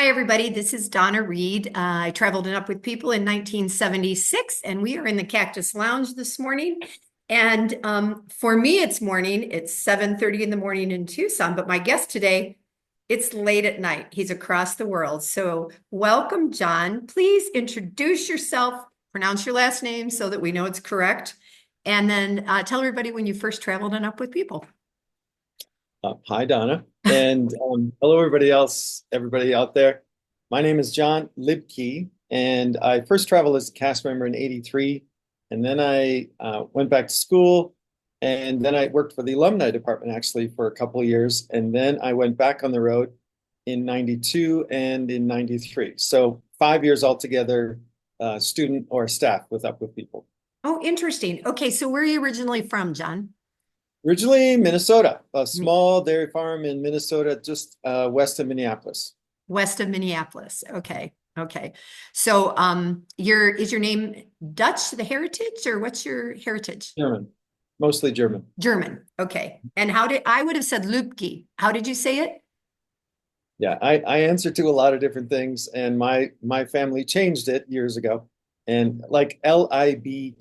Hi, everybody. This is Donna Reed. I traveled and up with people in 1976, and we are in the Cactus Lounge this morning. And for me, it's morning. It's 7:30 in the morning in Tucson, but my guest today, it's late at night. He's across the world. So welcome, John. Please introduce yourself, pronounce your last name so that we know it's correct, and then tell everybody when you first traveled and up with people. Hi, Donna. And hello, everybody else, everybody out there. My name is John Luebke, and I first traveled as a cast member in '83. And then I went back to school, and then I worked for the alumni department actually for a couple of years. And then I went back on the road in '92 and in '93. So 5 years altogether, student or staff with Up With People. Oh, interesting. Okay, so where are you originally from, John? Originally, Minnesota, a small dairy farm in Minnesota, just west of Minneapolis. West of Minneapolis. Okay. Okay. So your name Dutch, the heritage, or what's your heritage? German, mostly German. German. Okay. And how did I would have said Lübke. How did you say it? Yeah, I answer to a lot of different things, and my family changed it years ago, and like Libkey,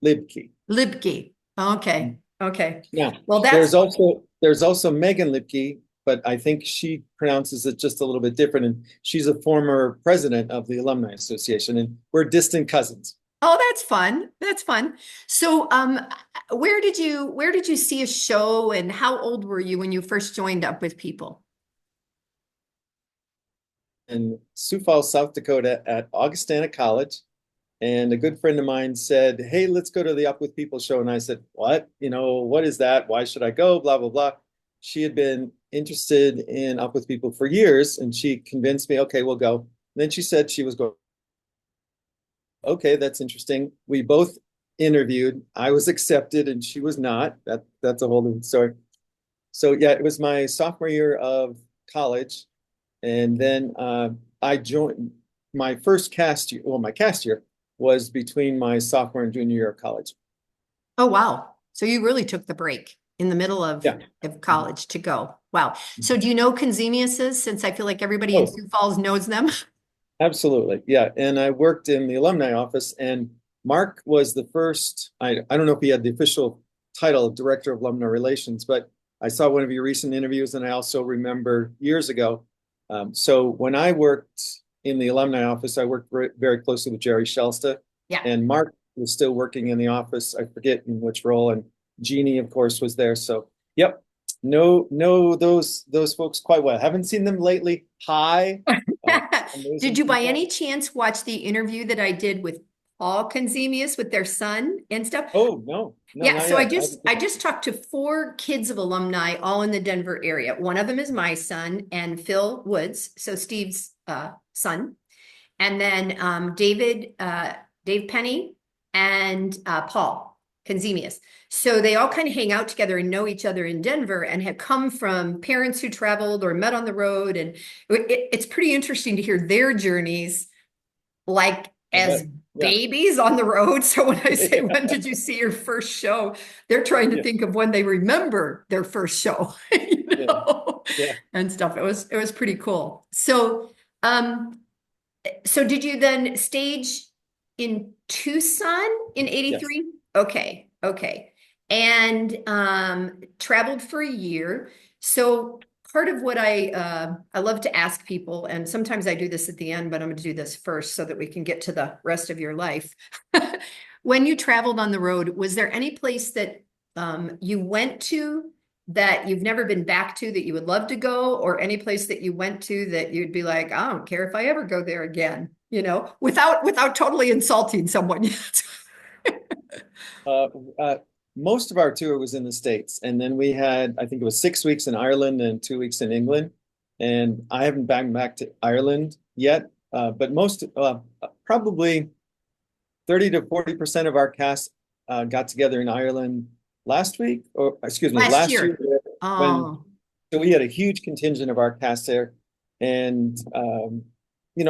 Libkey. Lübke. Okay. Okay. Now, Well, there's that's also Megan Lipke, but I think she pronounces it just a little bit different, and she's a former president of the Alumni Association, and we're distant cousins. oh, that's fun. That's fun. So where did you see a show and how old were you when you first joined up with people? In Sioux Falls, South Dakota, at Augustana College. And a good friend of mine said, "Hey, let's go to the Up With People show." And I said, "What? What is that? Why should I go? Blah, blah, blah." She had been interested in Up With People for years, and she convinced me, "Okay, we'll go." And then she said she was going, "Okay, that's interesting." We both interviewed. I was accepted, and she was not. That's a whole different story. So yeah, it was my sophomore year of college. And then I joined my first cast year. Well, my cast year was between my sophomore and junior year of college. Oh, wow. So you really took the break in the middle of, Yeah. of college to go. Wow. So do you know Consemiuses, since I feel like everybody in Oh, Sioux Falls knows them? absolutely. Yeah. And I worked in the alumni office, and Mark was the first. I don't know if he had the official title of Director of Alumni Relations, but I saw one of your recent interviews, and I also remember years ago. So when I worked in the alumni office, I worked very closely with Jerry Shelsta, Yeah. and Mark was still working in the office. I forget in which role, and Jeannie, of course, was there. So, yep, know those folks quite well. Haven't seen them lately. Hi, Did amazing you by people. any chance watch the interview that I did with Paul Consemius with their son and stuff? Oh no, no, Yeah, not so I yet. just I just talked to four kids of alumni all in the Denver area. One of them is my son and Phil Woods, so Steve's son, and then Dave Penny, and Paul Consemius. So they all kind of hang out together and know each other in Denver and have come from parents who traveled or met on the road, and it's pretty interesting to hear their journeys like I as bet. Yeah, babies on the road. So when I say, when yeah, did you see your first show? They're trying to yeah, think of when they remember their first show, yeah, yeah. and stuff. It was pretty cool. Um, so did you then stage in Tucson in Yes. 83? Okay, okay. And traveled for a year. So part of what I love to ask people, and sometimes I do this at the end, but I'm going to do this first so that we can get to the rest of your life. When you traveled on the road, was there any place that you went to that you've never been back to that you would love to go, or any place that you went to that you'd be like, I don't care if I ever go there again, without totally insulting someone yet? Uh, uh, Most of our tour was in the States, and then we had, I think it was 6 weeks in Ireland and 2 weeks in England. And I haven't been back to Ireland yet, but probably 30 to 40% of our cast got together in Ireland last week, or excuse me, Last last year, year. when Oh, so we had a huge contingent of our cast there, and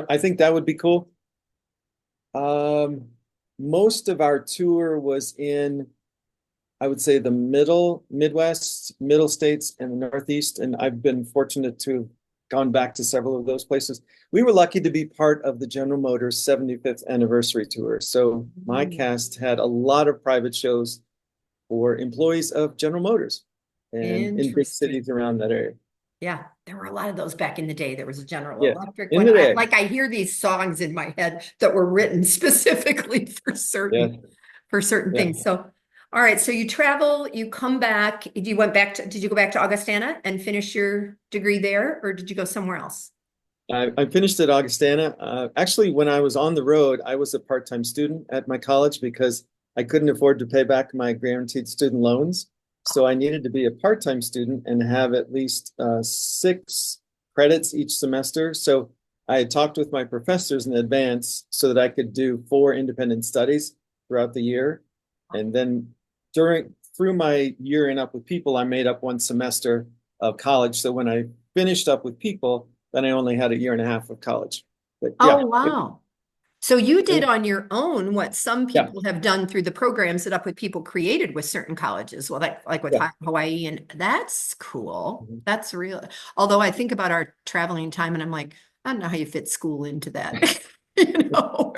I think that would be cool. Um, Most of our tour was in, I would say, the Midwest, middle states, and the Northeast. And I've been fortunate to gone back to several of those places. We were lucky to be part of the General Motors 75th anniversary tour. So my Mm, cast had a lot of private shows for employees of General Motors and in big interesting. cities around that area. Yeah, there were a lot of those back in the day. There was a General Yes, Electric in one. the day. I hear these songs in my head that were written specifically Yes, for certain yeah. things. So, all right. So you travel, you come back. You went back to, did you go back to Augustana and finish your degree there, or did you go somewhere else? I finished at Augustana. Actually, when I was on the road, I was a part-time student at my college because I couldn't afford to pay back my guaranteed student loans. So I needed to be a part-time student and have at least 6 credits each semester. So I had talked with my professors in advance so that I could do 4 independent studies throughout the year. And then through my year in Up with People, I made up 1 semester of college. So when I finished Up with People, then I only had a year and a half of college. But Oh, yeah, wow. So you it did on your own what some yeah, people have done through the programs that Up with People created with certain colleges. Well, like with yeah. Hawaii, and that's cool. Mhm. That's real. Although I think about our traveling time and I'm like, I don't know how you fit school into that. You know?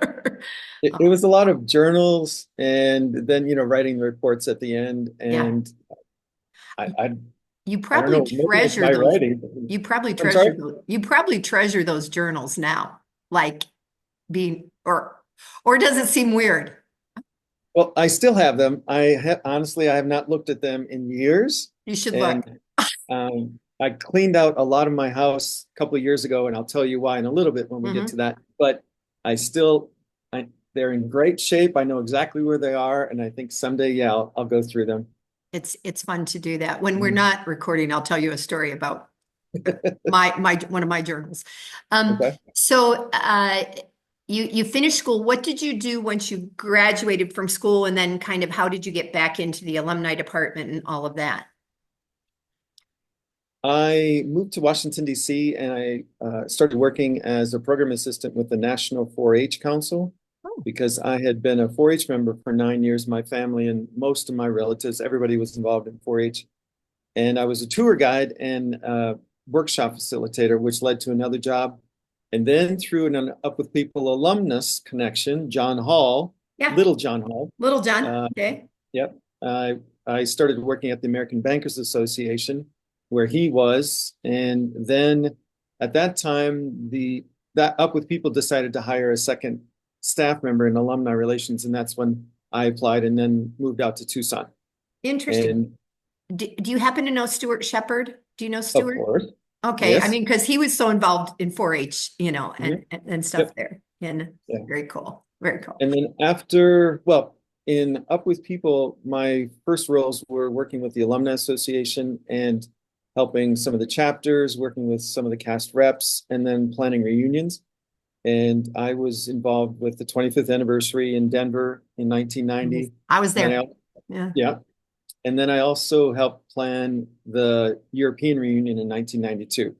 It was a lot of journals and then, writing the reports at the end. Yeah. And I, I, You I don't probably know, maybe it's treasure my those. writing. I'm sorry? You probably treasure those journals now. Like being or does it seem weird? Well, I still have them. Honestly, I have not looked at them in years. You should look. And I cleaned out a lot of my house a couple of years ago, and I'll tell you why in a little bit when we get to Hmm. that. But I still, they're in great shape. I know exactly where they are, and I think someday, yeah, I'll go through them. It's fun to do that. When we're Mhm. not recording, I'll tell you a story about my one of my journals. Okay. So you finished school. What did you do once you graduated from school, and then kind of how did you get back into the alumni department and all of that? I moved to Washington, D.C., and I started working as a program assistant with the National 4-H Council Oh, because I had been a 4-H member for 9 years. My family and most of my relatives, everybody was involved in 4-H. And I was a tour guide and workshop facilitator, which led to another job. And then through an Up with People alumnus connection, John Hall, yeah, Little John Hall, Little John. uh, Okay. yep, I started working at the American Bankers Association where he was. And then at that time, that Up with People decided to hire a second staff member in alumni relations. And that's when I applied and then moved out to Tucson. Interesting. And Do you happen to know Stuart Shepard? Do you know of Stuart? course, Okay, I yes. mean, because he was so involved in 4-H, Mhm. and stuff Yep. there. And Yeah. very cool. Very cool. And then after, well, in Up with People, my first roles were working with the Alumni Association and helping some of the chapters, working with some of the cast reps, and then planning reunions. And I was involved with the 25th anniversary in Denver in Yes. 1990. I was And there. Yeah. yeah. And then I also helped plan the European reunion in 1992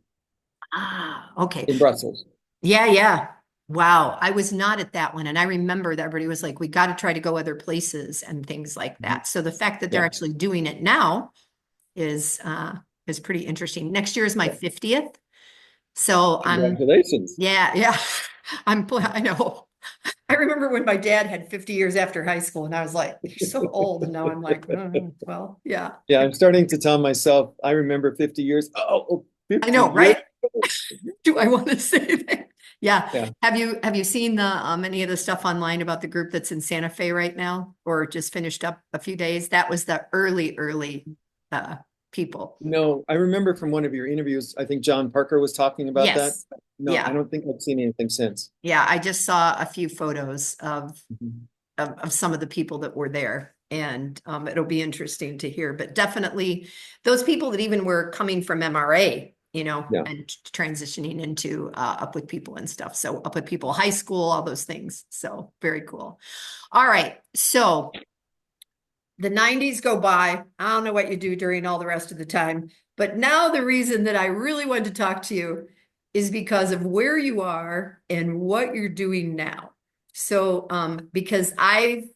Ah, okay. in Brussels. Yeah, yeah. Wow. I was not at that one. And I remember that everybody was like, we got to try to go other places and things like Mhm. that. So the fact that they're Yeah. actually doing it now is is pretty interesting. Next year is my Yeah. 50th. So Congratulations. yeah, yeah. I know. I remember when my dad had 50 years after high school, and I was like, you're so old. And now I'm like, well, yeah. Yeah, I'm starting to tell myself, I remember 50 years. Oh, I 50 know, years. right? Do I want to say that? Yeah. Yeah. Have you seen the any of the stuff online about the group that's in Santa Fe right now, or just finished up a few days? That was the early uh people. No, I remember from one of your interviews, I think John Parker was talking about that. Yes. No, I Yeah. don't think I've seen anything since. Yeah. I just saw a few photos Mhm. of some of the people that were there. And it'll be interesting to hear, but definitely those people that even were coming from MRA, Yeah. and transitioning into Up with People and stuff. So Up with People High School, all those things. So very cool. All right. So the 90s go by. I don't know what you do during all the rest of the time, but now the reason that I really wanted to talk to you is because of where you are and what you're doing now. So, because I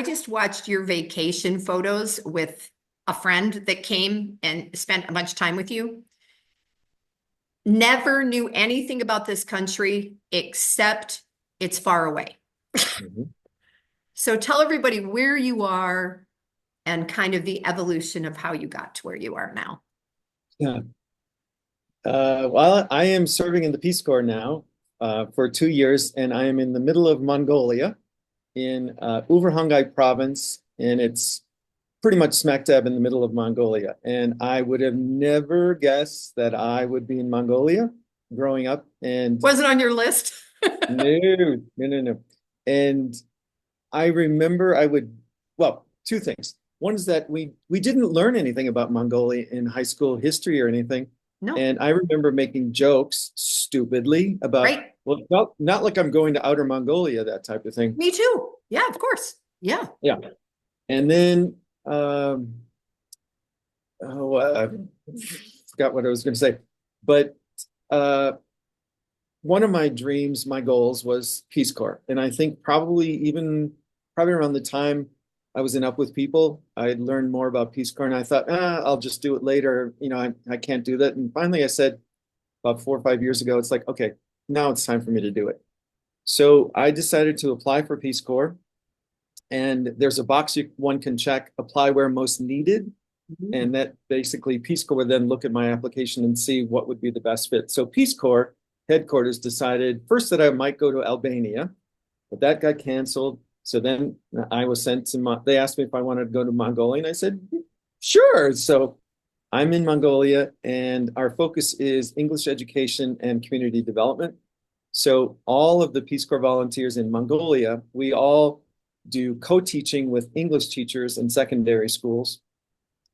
just watched your vacation photos with a friend that came and spent a bunch of time with you. Never knew anything about this country except it's far away. Mhm. So tell everybody where you are and kind of the evolution of how you got to where you are now. Yeah. Well, I am serving in the Peace Corps now for 2 years, and I am in the middle of Mongolia in Overhangай province, and it's pretty much smack dab in the middle of Mongolia. And I would have never guessed that I would be in Mongolia growing up. And Wasn't on your list. no, no, no, no. And I remember well, two things. One is that we didn't learn anything about Mongolia in high school history or anything. No, And I remember making jokes stupidly about, right? well, not like I'm going to outer Mongolia, that type of thing. Me too. Yeah, of course. Yeah. Yeah. And then um, oh, forgot what I was going to say. But uh, one of my dreams, my goals was Peace Corps. And I think probably around the time I was in Up with People, I learned more about Peace Corps and I thought, I'll just do it later. I can't do that. And finally I said about 4 or 5 years ago, it's like, okay, now it's time for me to do it. So I decided to apply for Peace Corps. And there's a box one can check, apply where most needed. Mhm. And that basically Peace Corps would then look at my application and see what would be the best fit. So Peace Corps headquarters decided first that I might go to Albania, but that got canceled. So then I was sent they asked me if I wanted to go to Mongolia, and I said, sure. So I'm in Mongolia, and our focus is English education and community development. So all of the Peace Corps volunteers in Mongolia, we all do co-teaching with English teachers in secondary schools.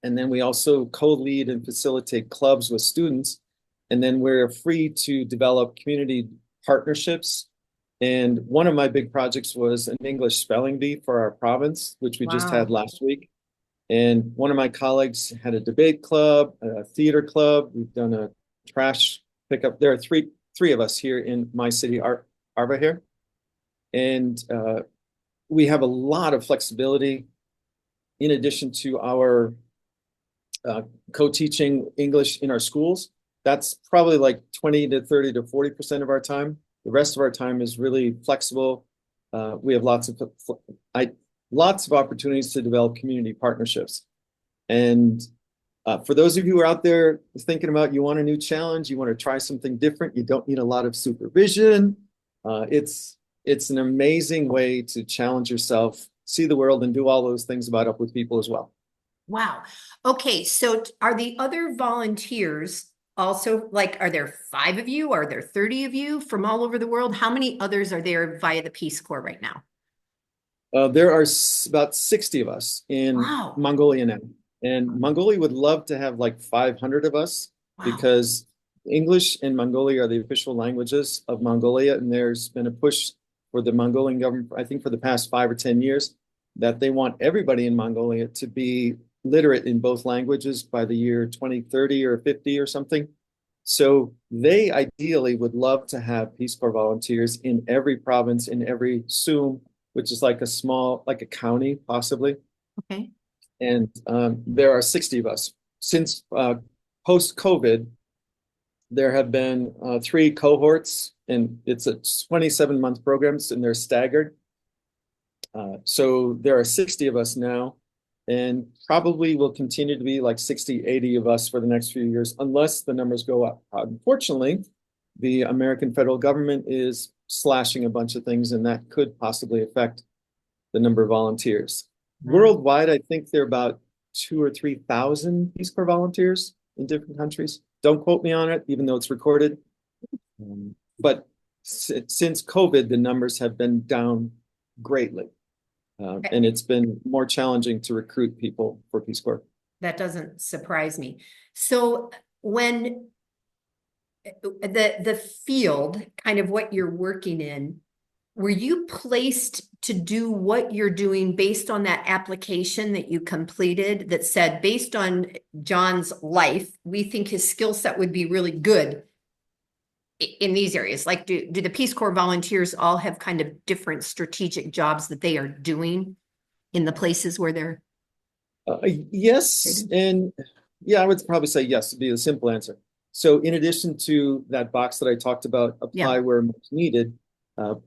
And then we also co-lead and facilitate clubs with students. And then we're free to develop community partnerships. And one of my big projects was an English spelling bee for our province, which we just had Wow. last week. And one of my colleagues had a debate club, a theater club. We've done a trash pickup. There are three of us here in my city, Arva here. And we have a lot of flexibility in addition to our uh, co-teaching English in our schools. That's probably like 20 to 30 to 40% of our time. The rest of our time is really flexible. We have lots of opportunities to develop community partnerships. And for those of you who are out there thinking about you want a new challenge, you want to try something different, you don't need a lot of supervision. It's an amazing way to challenge yourself, see the world, and do all those things about Up with People as well. Wow. Okay, so are the other volunteers also like, are there five of you? Are there 30 of you from all over the world? How many others are there via the Peace Corps right now? There are about 60 of us in Wow. Mongolia now. And Mongolia would love to have like 500 of us Wow. because English and Mongolia are the official languages of Mongolia. And there's been a push for the Mongolian government, I think for the past 5 or 10 years, that they want everybody in Mongolia to be literate in both languages by the year 2030 or 50 or something. So they ideally would love to have Peace Corps volunteers in every province, in every SUM, which is like like a county, possibly. Okay. And there are 60 of us. Since post-COVID, there have been three cohorts, and it's a 27-month program, and they're staggered. So there are 60 of us now, and probably will continue to be like 60, 80 of us for the next few years, unless the numbers go up. Unfortunately, the American federal government is slashing a bunch of things, and that could possibly affect the number of volunteers. Wow. Worldwide, I think there are about 2 or 3 thousand Peace Corps volunteers in different countries. Don't quote me on it, even though it's recorded. But since COVID, the numbers have been down greatly. And it's been more challenging to recruit people for Peace Corps. That doesn't surprise me. So when the field, kind of what you're working in, were you placed to do what you're doing based on that application that you completed that said, based on John's life, we think his skill set would be really good in these areas? Like, do the Peace Corps volunteers all have kind of different strategic jobs that they are doing in the places where they're Yes, and yeah, I would probably say yes to be the simple answer. So in addition to that box that I talked about, Yeah. apply where most needed,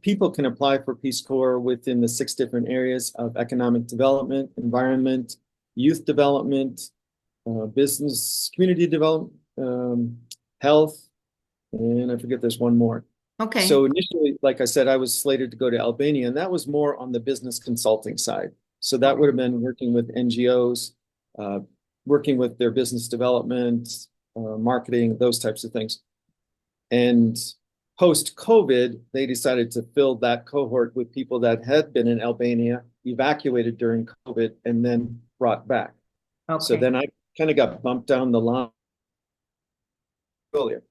people can apply for Peace Corps within the 6 different areas of economic development, environment, youth development, business, community development, health, and I forget there's one more. Okay. So initially, like I said, I was slated to go to Albania, and that was more on the business consulting side. So that would Okay. have been working with NGOs, uh, working with their business development, marketing, those types of things. And post COVID, they decided to fill that cohort with people that had been in Albania, evacuated during COVID, and then brought back. So Okay. then I kind of got bumped down the line earlier.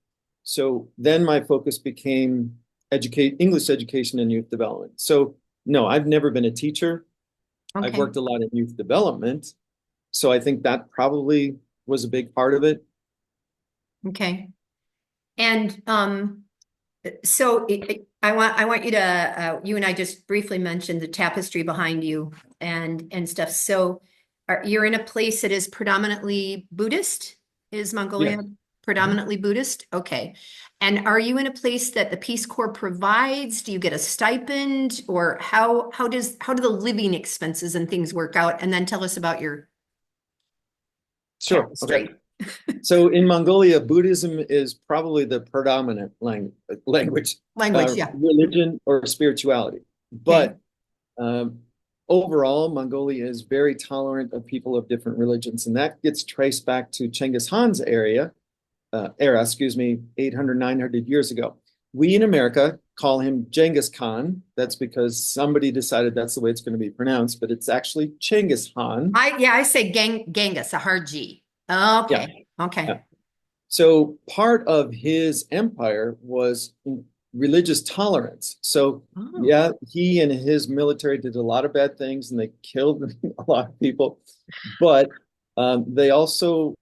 So then my focus became educate English education and youth development. So no, I've never been a teacher. I've Okay. worked a lot in youth development. So I think that probably was a big part of it. Okay. And so I want you to you and I just briefly mentioned the tapestry behind you and stuff. So you're in a place that is predominantly Buddhist? Is Yeah. Mongolia Mhm. predominantly Buddhist? Okay. And are you in a place that the Peace Corps provides? Do you get a stipend, or how do the living expenses and things work out? And then tell us about your Sure. Okay. tapestry So in Mongolia, Buddhism is probably the predominant language, language. Yeah. religion or spirituality. Okay. But um, overall, Mongolia is very tolerant of people of different religions, and that gets traced back to Genghis Khan's era, 800, 900 years ago. We in America call him Genghis Khan. That's because somebody decided that's the way it's going to be pronounced, but it's actually Genghis Khan. I say Genghis, a hard G. Yeah. Okay. Yeah. Okay. So part of his empire was religious tolerance. So Oh, yeah, he and his military did a lot of bad things and they killed a lot of people, but they also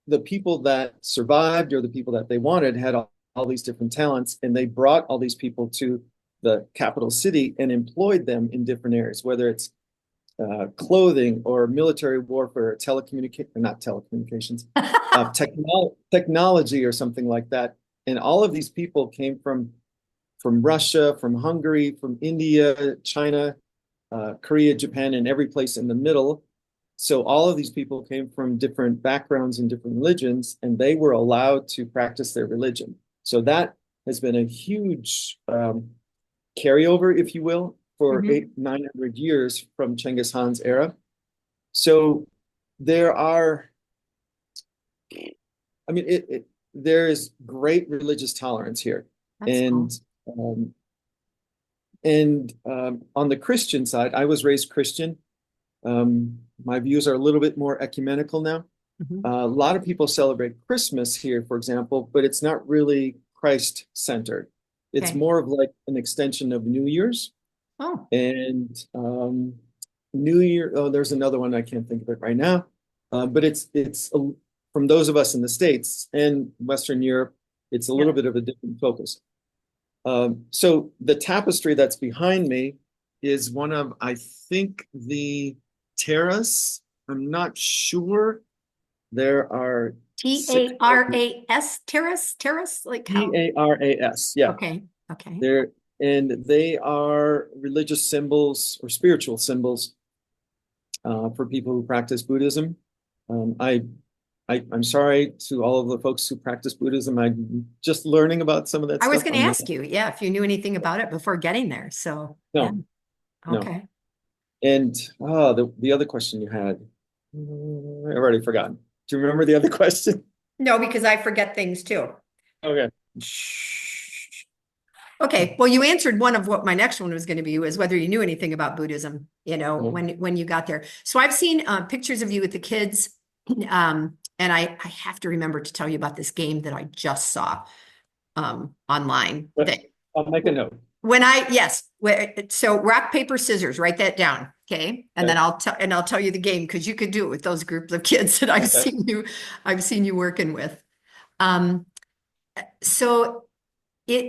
the people that survived or the people that they wanted had all these different talents, and they brought all these people to the capital city and employed them in different areas, whether it's clothing or military warfare, not telecommunications, technology or something like that. And all of these people came from Russia, from Hungary, from India, China, Korea, Japan, and every place in the middle. So all of these people came from different backgrounds and different religions, and they were allowed to practice their religion. So that has been a huge carryover, if you will, for mhm. 800, 900 years from Genghis Khan's era. So there are, I mean, there is great religious tolerance here, That's and cool. um, on the Christian side, I was raised Christian. My views are a little bit more ecumenical now. Mhm. A lot of people celebrate Christmas here, for example, but it's not really Christ centered. It's Okay. more of like an extension of New Year's. Oh, And New Year, oh, there's another one, I can't think of it right now. But from those of us in the States and Western Europe, it's a little yeah. bit of a different focus. So the tapestry that's behind me is one of, I think, the terrace. I'm not sure. There are six Taras, terrace, like how? Taras. Yeah, Okay. Okay. there, and they are religious symbols or spiritual symbols for people who practice Buddhism. Um, I, I'm sorry to all of the folks who practice Buddhism. I'm just learning about some of that I was stuff. going to I'm not, ask you, yeah, if you knew anything about it before getting there. So, yeah. no, no. Okay. And the other question you had, I've already forgotten. Do you remember the other question? No, because I forget things too. Okay. Okay, well, you answered one of what my next one was going to be, was whether you knew anything about Buddhism, Well, when you got there. So I've seen pictures of you with the kids, and I have to remember to tell you about this game that I just saw online. but That I'll make a note. when I yes, so rock paper scissors, write that down, okay? And then Okay. I'll tell you the game because you could do it with those groups of kids that Okay. I've seen you working with. Um, so.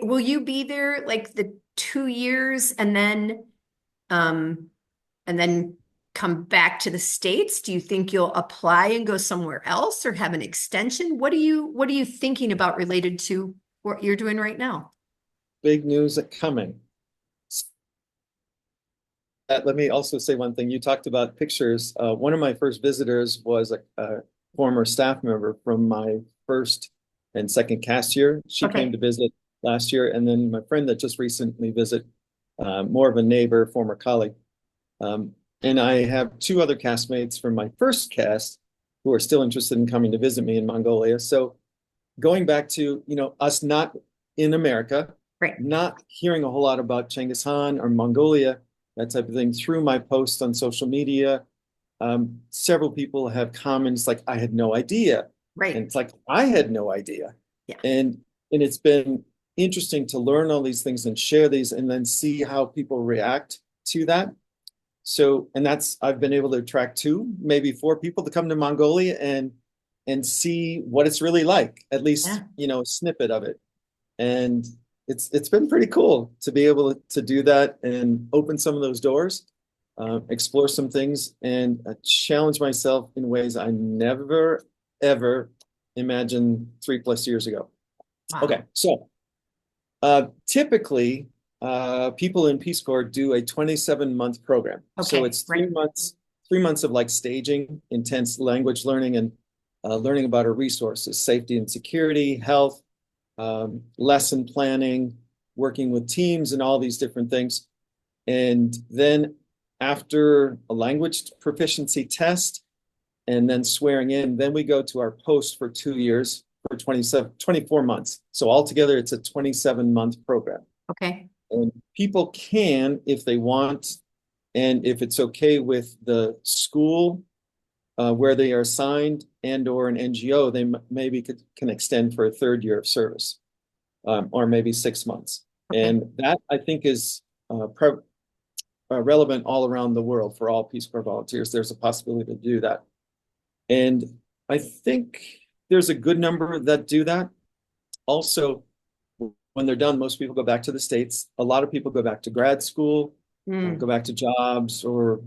Will you be there like the 2 years um and then come back to the States? Do you think you'll apply and go somewhere else or have an extension? What are you thinking about related to what you're doing right now? Big news coming. Let me also say one thing. You talked about pictures. One of my first visitors was a former staff member from my first and second cast year. She came Okay. to visit last year, and then my friend that just recently visited, more of a neighbor, former colleague. Um, and I have two other castmates from my first cast who are still interested in coming to visit me in Mongolia. So going back to, us not in America, Right. not hearing a whole lot about Genghis Khan or Mongolia, that type of thing, through my posts on social media, several people have comments like, I had no idea. And Right. it's like, I had no idea. Yeah. And it's been interesting to learn all these things and share these and then see how people react to that. So, and I've been able to attract two, maybe four people to come to Mongolia and see what it's really like, at least, Yeah. a snippet of it. And it's been pretty cool to be able to do that and open some of those doors, explore some things, and challenge myself in ways I never ever imagined 3+ years ago. Okay, Wow. so typically, people in Peace Corps do a 27-month program. So Okay. it's Right. 3 months of like staging, intense language learning, and learning about our resources, safety and security, health, lesson planning, working with teams, and all these different things. And then after a language proficiency test and then swearing in, then we go to our post for 2 years for 24 months. So altogether, it's a 27-month program. Okay. And people can, if they want, and if it's okay with the school where they are assigned and or an NGO, they maybe can extend for a third year of service, or maybe 6 months. Okay. And that I think is relevant all around the world for all Peace Corps volunteers. There's a possibility to do that. And I think there's a good number that do that. Also, when they're done, most people go back to the States. A lot of people go back to grad school, go Mm, back to jobs, or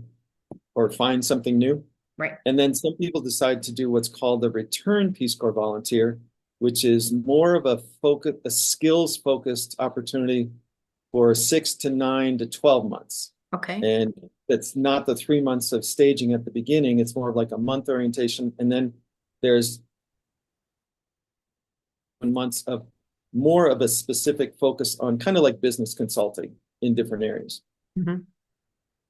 find something new. right. And then some people decide to do what's called the return Peace Corps volunteer, which is more of a skills focused opportunity for 6 to 9 to 12 months. Okay. And it's not the 3 months of staging at the beginning. It's more of like a month orientation. And then there's months of more of a specific focus on kind of like business consulting in different areas. Mhm.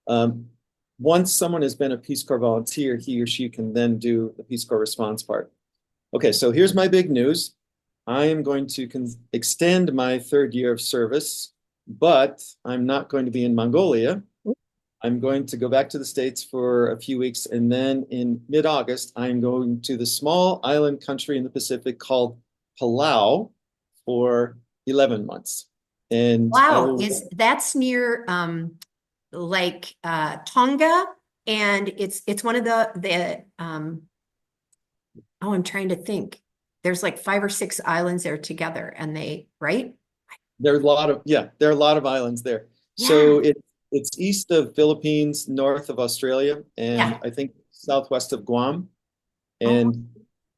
Um, Once someone has been a Peace Corps volunteer, he or she can then do the Peace Corps response part. Okay, so here's my big news. I am going to extend my third year of service, but I'm not going to be in Mongolia. I'm going to go back to the States for a few weeks, and then in mid-August, I'm going to the small island country in the Pacific called Palau for 11 months. And I Wow. will, That's near Tonga, and it's one of the oh, I'm trying to think. There's like five or six islands there together, and right? there are a lot of, yeah, there are a lot of islands there. Yeah. So it's east of Philippines, north of Australia, and Yeah. I think southwest of Guam. Oh, And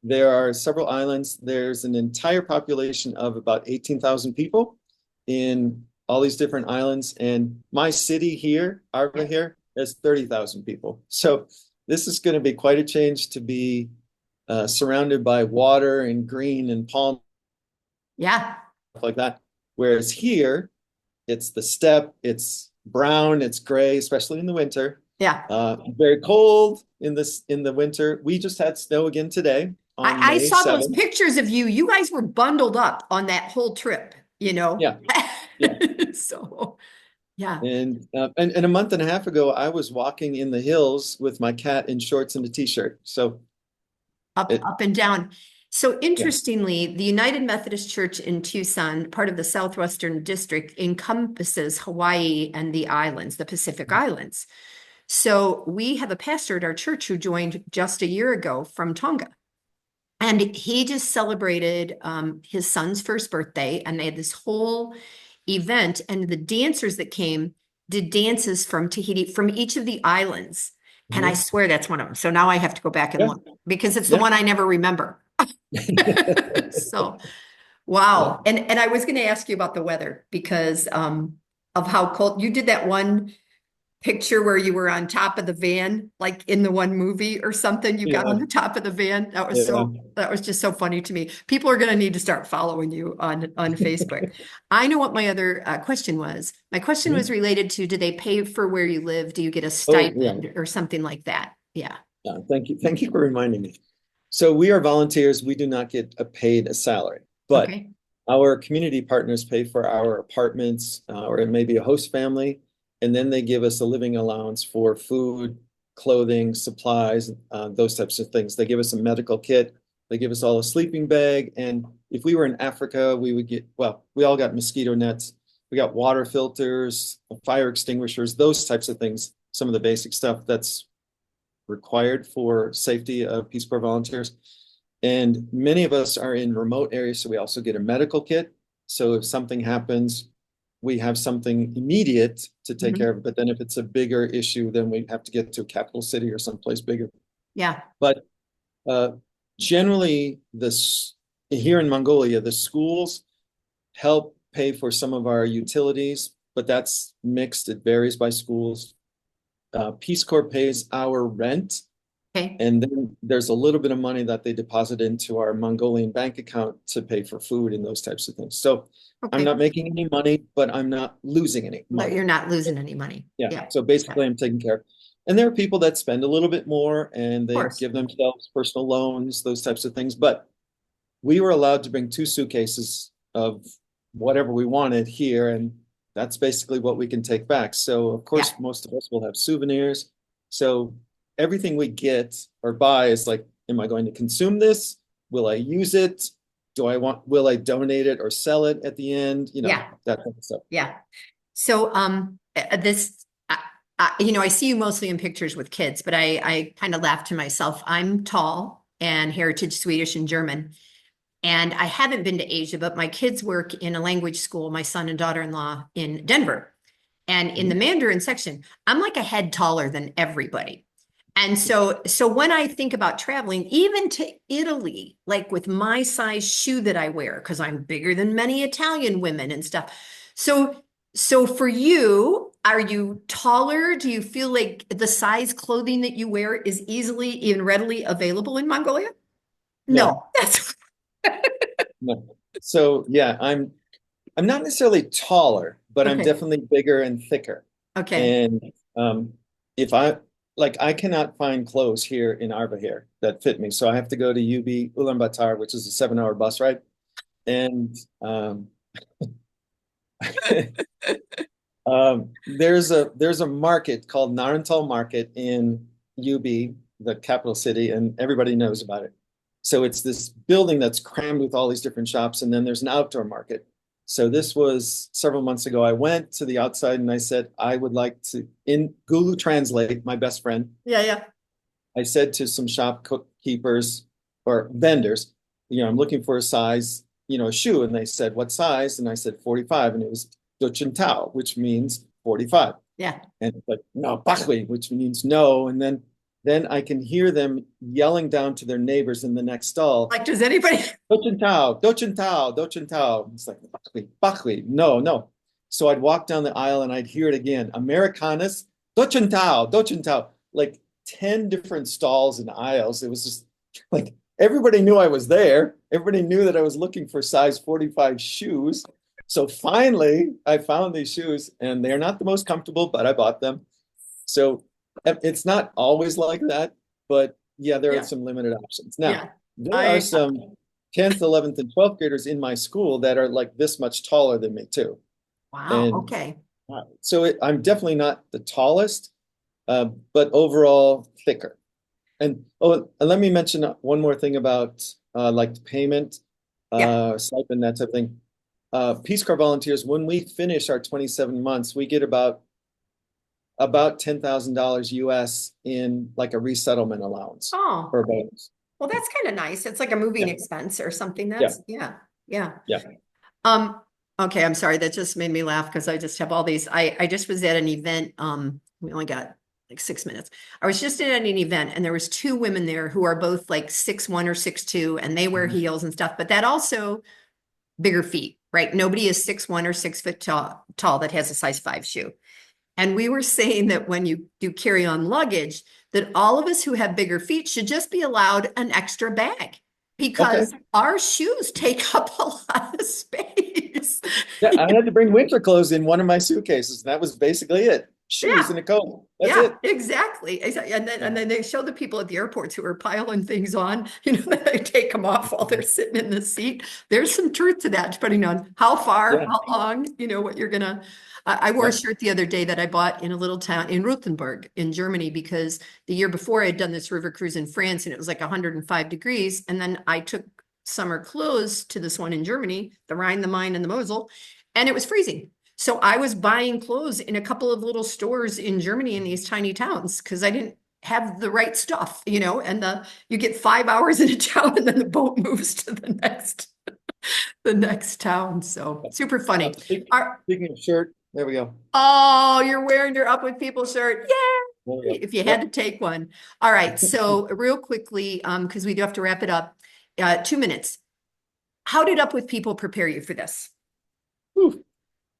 there are several islands. There's an entire population of about 18,000 people in all these different islands. And my city here, Arva yeah. here, has 30,000 people. So this is going to be quite a change to be surrounded by water and green and palm, Yeah. stuff like that. Whereas here, it's the steppe, it's brown, it's gray, especially in the winter. Yeah. Very cold in the winter. We just had snow again today on I May saw those 7th. pictures of you. You guys were bundled up on that whole trip, you know? Yeah, yeah. So, yeah, And a month and a half ago, I was walking in the hills with my cat in shorts and a t-shirt. So it, up and down. So yeah. interestingly, the United Methodist Church in Tucson, part of the Southwestern District, encompasses Hawaii and the islands, the Pacific Islands. So we have a pastor at our church who joined just a year ago from Tonga. And he just celebrated his son's first birthday, and they had this whole event. And the dancers that came did dances from Tahiti, from each of the islands. And I Mhm. swear that's one of them. So now I have to go back and Yeah, look because it's the yeah. one I never remember. So, Yeah. wow. And I was going to ask you about the weather because of how cold you did that one picture where you were on top of the van, like in the one movie or something. You got on Yeah. the top of the van. Yeah. That was just so funny to me. People are going to need to start following you on Facebook. I know what my other question was. My question was Mhm. related to, do they pay for where you live? Do you get a Oh, yeah. stipend or something like that? Yeah. Yeah. Thank you. Thank you for reminding me. So we are volunteers. We do not get a salary, but Okay. our community partners pay for our apartments, or it may be a host family, and then they give us a living allowance for food, clothing, supplies, those types of things. They give us a medical kit. They give us all a sleeping bag. And if we were in Africa, we would get, well, we all got mosquito nets. We got water filters, fire extinguishers, those types of things. Some of the basic stuff that's required for safety of Peace Corps volunteers. And many of us are in remote areas, so we also get a medical kit. So if something happens, we have something immediate to take care Mhm. of. But then if it's a bigger issue, then we have to get to a capital city or someplace bigger. Yeah. But uh, generally, this here in Mongolia, the schools help pay for some of our utilities, but that's mixed. It varies by schools. Peace Corps pays our rent, Okay. and then there's a little bit of money that they deposit into our Mongolian bank account to pay for food and those types of things. So I'm Okay. not making any money, but I'm not losing any But you're money. not losing any money. Yeah. Yeah. So Yeah. basically, I'm taking care of. And there are people that spend a little bit more and Of they course. give themselves personal loans, those types of things. But we were allowed to bring 2 suitcases of whatever we wanted here, and that's basically what we can take back. So, of Yeah. course, most of us will have souvenirs. So, everything we get or buy is like, am I going to consume this? Will I use it? Will I donate it or sell it at the end? Yeah. That type of stuff. Yeah. So, I see you mostly in pictures with kids, but I kind of laugh to myself. I'm tall and heritage Swedish and German, and I haven't been to Asia, but my kids work in a language school, my son and daughter-in-law in Denver. And in the Mhm. Mandarin section, I'm like a head taller than everybody. And so when I think about traveling, even to Italy, like with my size shoe that I wear, because I'm bigger than many Italian women and stuff. So, so for you, are you taller? Do you feel like the size clothing that you wear is easily and readily available in Mongolia? No, No, that's no. So yeah, I'm not necessarily taller, but I'm okay. definitely bigger and thicker. Okay. And if I I cannot find clothes here in Arva here that fit me, so I have to go to UB Ulaanbaatar, which is a 7-hour bus ride. And there's a market called Narantal Market in UB, the capital city, and everybody knows about it. So it's this building that's crammed with all these different shops, and then there's an outdoor market. So this was several months ago. I went to the outside and I said, I would like to, in Google Translate, my best friend, Yeah, yeah. I said to some shopkeepers or vendors, I'm looking for a size, a shoe. And they said, what size? And I said, 45. And it was Tao, which means 45. Yeah. And it's like, no, Bachli, which means no. And then I can hear them yelling down to their neighbors in the next stall, Like, does anybody? Tao, Tao. It's like, Bachli, no, no. So I'd walk down the aisle and I'd hear it again. Americanas, Tao. Like 10 different stalls and aisles. It was just like everybody knew I was there. Everybody knew that I was looking for size 45 shoes. So finally, I found these shoes and they're not the most comfortable, but I bought them. So it's not always like that, but yeah, there are Yeah, some limited options. Now, yeah. there are I some 10th, 11th, and 12th graders in my school that are like this much taller than me too. wow. And Okay. I'm definitely not the tallest, but overall thicker. And and let me mention one more thing about like the payment, Yeah. stipend, that type of thing. Peace Corps volunteers, when we finish our 27 months, we get about $10,000 US in like a resettlement allowance Oh, or bonus. well, that's kind of nice. It's like a moving Yeah, expense or something. yeah, Yeah, yeah. yeah. Um, okay, I'm sorry. That just made me laugh because I just have all these. I just was at an event. We only got like 6 minutes. I was just at an event and there was two women there who are both like 6'1" or 6'2", and they wear Mhm. heels and stuff, but that also bigger feet, right? Nobody is 6'1" or 6 foot tall that has a size 5 shoe. And we were saying that when you do carry on luggage, that all of us who have bigger feet should just be allowed an extra bag Okay. because our shoes take up a lot of space. Yeah, I had to bring winter clothes in one of my suitcases. And that was basically it. Shoes Yeah. and a coat. That's Yeah, it. exactly. Exactly. And then Yeah. they show the people at the airports who are piling things on, they take them off while they're sitting in the seat. There's some truth to that, depending on how far, Yeah. how long, what you're gonna. I wore a Yeah. shirt the other day that I bought in a little town in Rothenburg in Germany because the year before I had done this river cruise in France and it was like 105 degrees. And then I took summer clothes to this one in Germany, the Rhine, the Main, and the Mosel, and it was freezing. So I was buying clothes in a couple of little stores in Germany in these tiny towns because I didn't have the right stuff, and you get 5 hours in a town and then the boat moves to the next town. So super funny. Are, Speaking of shirt, there we go. oh, you're wearing your Up With People shirt. There we Yay! go. If you had Yep. to take one. All right. So real quickly, because we do have to wrap it up, 2 minutes. How did Up With People prepare you for this? Whew.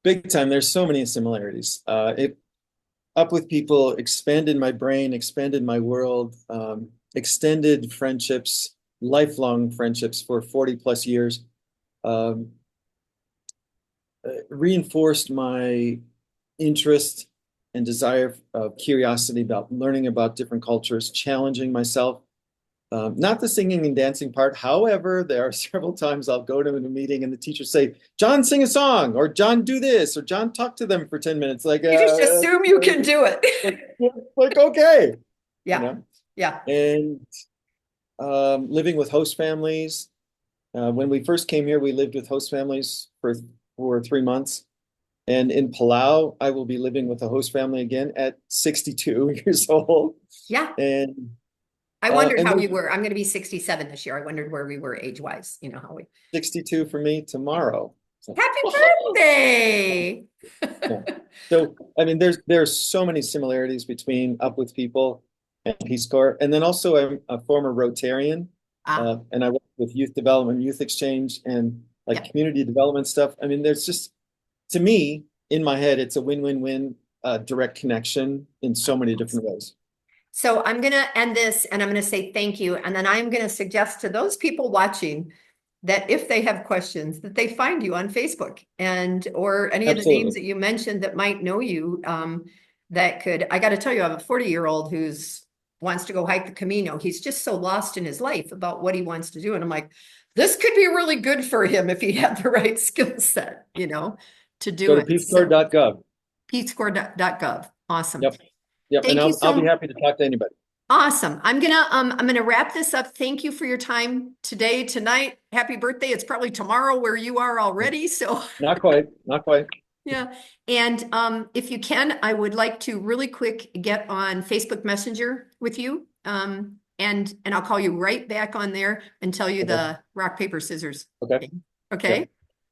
Big time. There's so many similarities. It Up with people expanded my brain, expanded my world, extended friendships, lifelong friendships for 40 plus years, um, reinforced my interest and desire of curiosity about learning about different cultures, challenging myself. Not the singing and dancing part. However, there are several times I'll go to a meeting and the teacher say, "John, sing a song," or "John, do this," or "John, talk to them for 10 minutes." You just assume you can do it. like, like okay, you Yeah. know. Yeah. And living with host families. When we first came here, we lived with host families for 3 months. And in Palau, I will be living with a host family again at 62 years old. Yeah. And I wondered and how those you were. I'm going to be 67 this year. I wondered where we were age-wise, how we. 62 for me Yeah. tomorrow. So, Happy birthday. yeah. So I mean, there's so many similarities between Up with People and Peace Corps, and then also I'm a former Rotarian, Ah, and I work with youth development, youth exchange, and like yeah. community development stuff. I mean, there's just to me in my head, it's a win-win-win, direct connection in so many different ways. So I'm going to end this and I'm going to say thank you. And then I'm going to suggest to those people watching that if they have questions, that they find you on Facebook or any of the names Absolutely. that you mentioned that might know you. I got to tell you, I have a 40-year-old who's wants to go hike the Camino. He's just so lost in his life about what he wants to do. And I'm like, this could be really good for him if he had the right skill set, to do Go to it. So peacecorps.gov. peacecorps.gov. Awesome. Yep. Yep. And Thank you I'll be so happy to talk to anybody. Awesome. I'm gonna wrap this up. Thank you for your time today, tonight. Happy birthday. It's probably tomorrow where you are already. So Not quite. Not quite. yeah. And if you can, I would like to really quick get on Facebook Messenger with you. And I'll call you right back on there and tell you Okay. the rock, paper, scissors Okay. thing. Yep. Okay.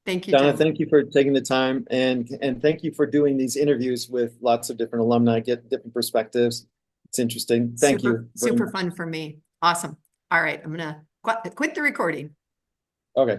Thank you, Donna, Tim. thank you for taking the time and thank you for doing these interviews with lots of different alumni, get different perspectives. It's interesting. Thank Super, you very super much. fun for me. Awesome. All right. I'm gonna quit the recording. Okay.